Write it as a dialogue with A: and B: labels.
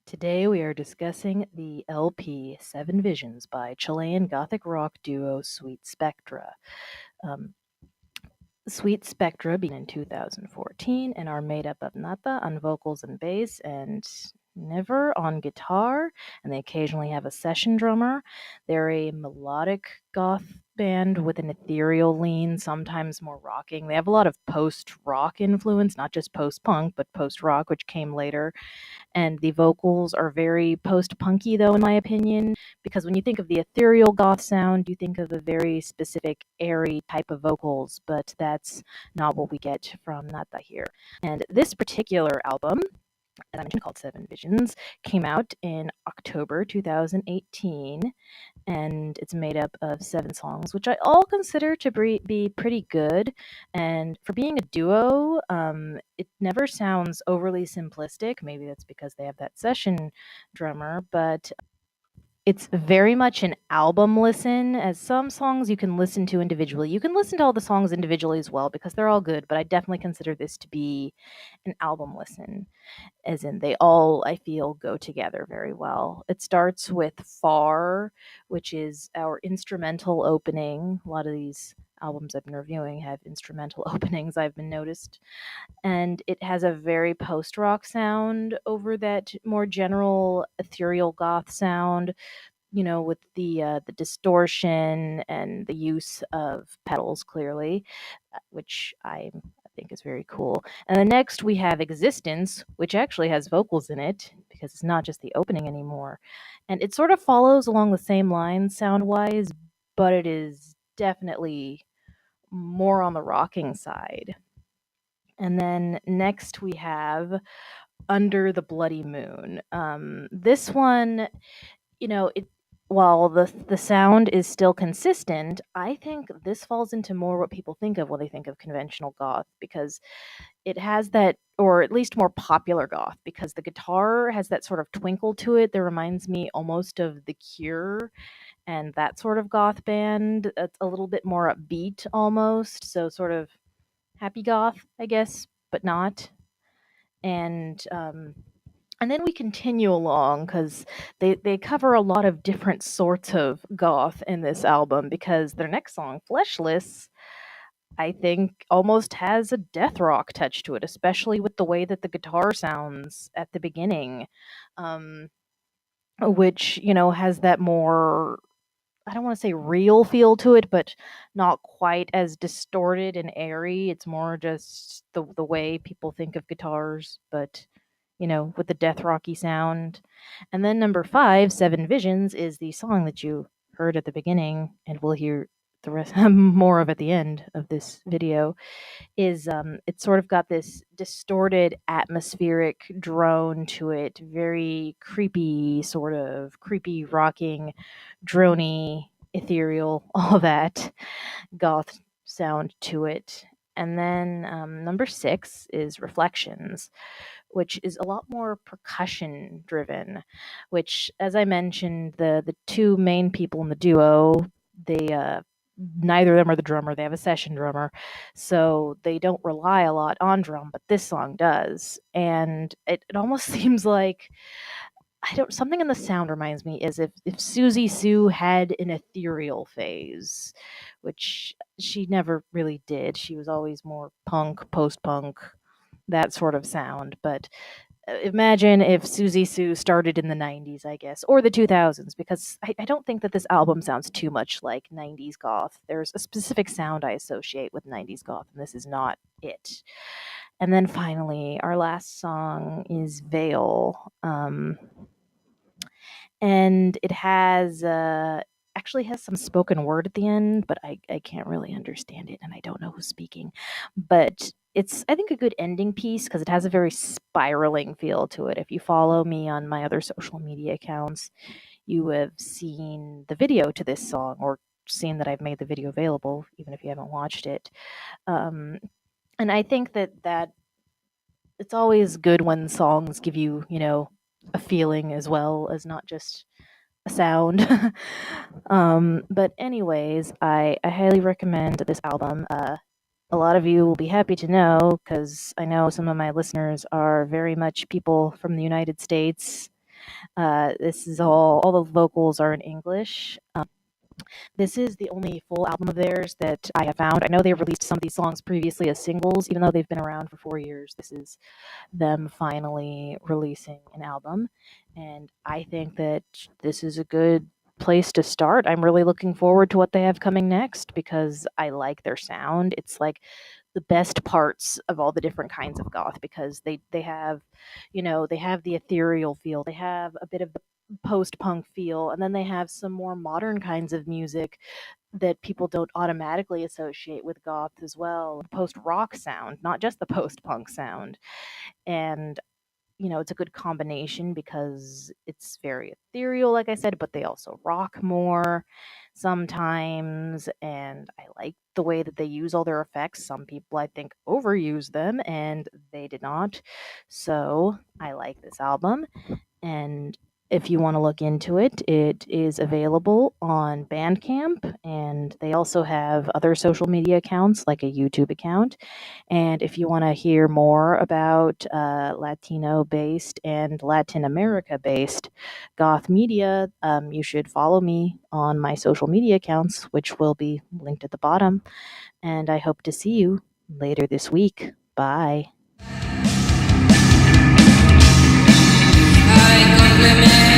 A: Today we are discussing the LP Seven Visions by Chilean gothic rock duo Sweet Spectra. Um, Sweet Spectra began in 2014 and are made up of Nata on vocals and bass and Never on guitar, and they occasionally have a session drummer. They're a melodic goth band with an ethereal lean, sometimes more rocking. They have a lot of post-rock influence, not just post-punk, but post-rock, which came later. And the vocals are very post-punky, though, in my opinion, because when you think of the ethereal goth sound, you think of a very specific airy type of vocals, but that's not what we get from Nata here. And this particular album, as I mentioned, called Seven Visions, came out in October 2018, and it's made up of 7 songs, which I all consider to be pretty good. And for being a duo, it never sounds overly simplistic. Maybe that's because they have that session drummer, but it's very much an album listen, as some songs you can listen to individually. You can listen to all the songs individually as well because they're all good, but I definitely consider this to be an album listen, as in they all, I feel, go together very well. It starts with Far, which is our instrumental opening. A lot of these albums I've been reviewing have instrumental openings, I've been noticed. And it has a very post-rock sound over that more general ethereal goth sound, with the distortion and the use of pedals, clearly, which I think is very cool. And then next we have Existence, which actually has vocals in it because it's not just the opening anymore. And it sort of follows along the same lines sound-wise, but it is definitely more on the rocking side. And then next we have Under the Bloody Moon. This one, it while the sound is still consistent, I think this falls into more what people think of when they think of conventional goth, because it has that, or at least more popular goth, because the guitar has that sort of twinkle to it that reminds me almost of The Cure and that sort of goth band. It's a little bit more upbeat almost, so sort of happy goth, I guess, but not. And and then we continue along because they cover a lot of different sorts of goth in this album, because their next song, Fleshless, I think almost has a death rock touch to it, especially with the way that the guitar sounds at the beginning, um, which, has that more, I don't want to say real feel to it, but not quite as distorted and airy. It's more just the way people think of guitars, but with the death rocky sound. And then number 5, Seven Visions, is the song that you heard at the beginning, and we'll hear the rest more of at the end of this video. Is It's sort of got this distorted atmospheric drone to it, very creepy, sort of creepy rocking, drony, ethereal, all that goth sound to it. And then number 6 is Reflections, which is a lot more percussion driven, which, as I mentioned, the two main people in the duo, they neither of them are the drummer. They have a session drummer, so they don't rely a lot on drum, but this song does. And it almost seems like, I don't, something in the sound reminds me as if Susie Sue had an ethereal phase, which she never really did. She was always more punk, post-punk, that sort of sound. But imagine if Susie Sue started in the 90s, I guess, or the 2000s, because I don't think that this album sounds too much like 90s goth. There's a specific sound I associate with 90s goth, and this is not it. And then finally, our last song is Vale. And it has actually has some spoken word at the end, but I can't really understand it, and I don't know who's speaking. But it's, I think, a good ending piece because it has a very spiraling feel to it. If you follow me on my other social media accounts, you have seen the video to this song, or seen that I've made the video available, even if you haven't watched it. And I think that it's always good when songs give you, a feeling as well as not just a sound. But anyways, I highly recommend this album. A lot of you will be happy to know, because I know some of my listeners are very much people from the United States, This is all the vocals are in English. This is the only full album of theirs that I have found. I know they've released some of these songs previously as singles, even though they've been around for 4 years. This is them finally releasing an album, and I think that this is a good place to start. I'm really looking forward to what they have coming next because I like their sound. It's like the best parts of all the different kinds of goth because they have, they have the ethereal feel. They have a bit of the post-punk feel, and then they have some more modern kinds of music that people don't automatically associate with goth as well. Post-rock sound, not just the post-punk sound. And it's a good combination because it's very ethereal, like I said, but they also rock more sometimes. And I like the way that they use all their effects. Some people, I think, overuse them, and they did not. So I like this album. And if you want to look into it, it is available on Bandcamp, and they also have other social media accounts like a YouTube account. And if you want to hear more about Latino based and Latin America based goth media, you should follow me on my social media accounts, which will be linked at the bottom. And I hope to see you later this week. Bye.
B: I compliment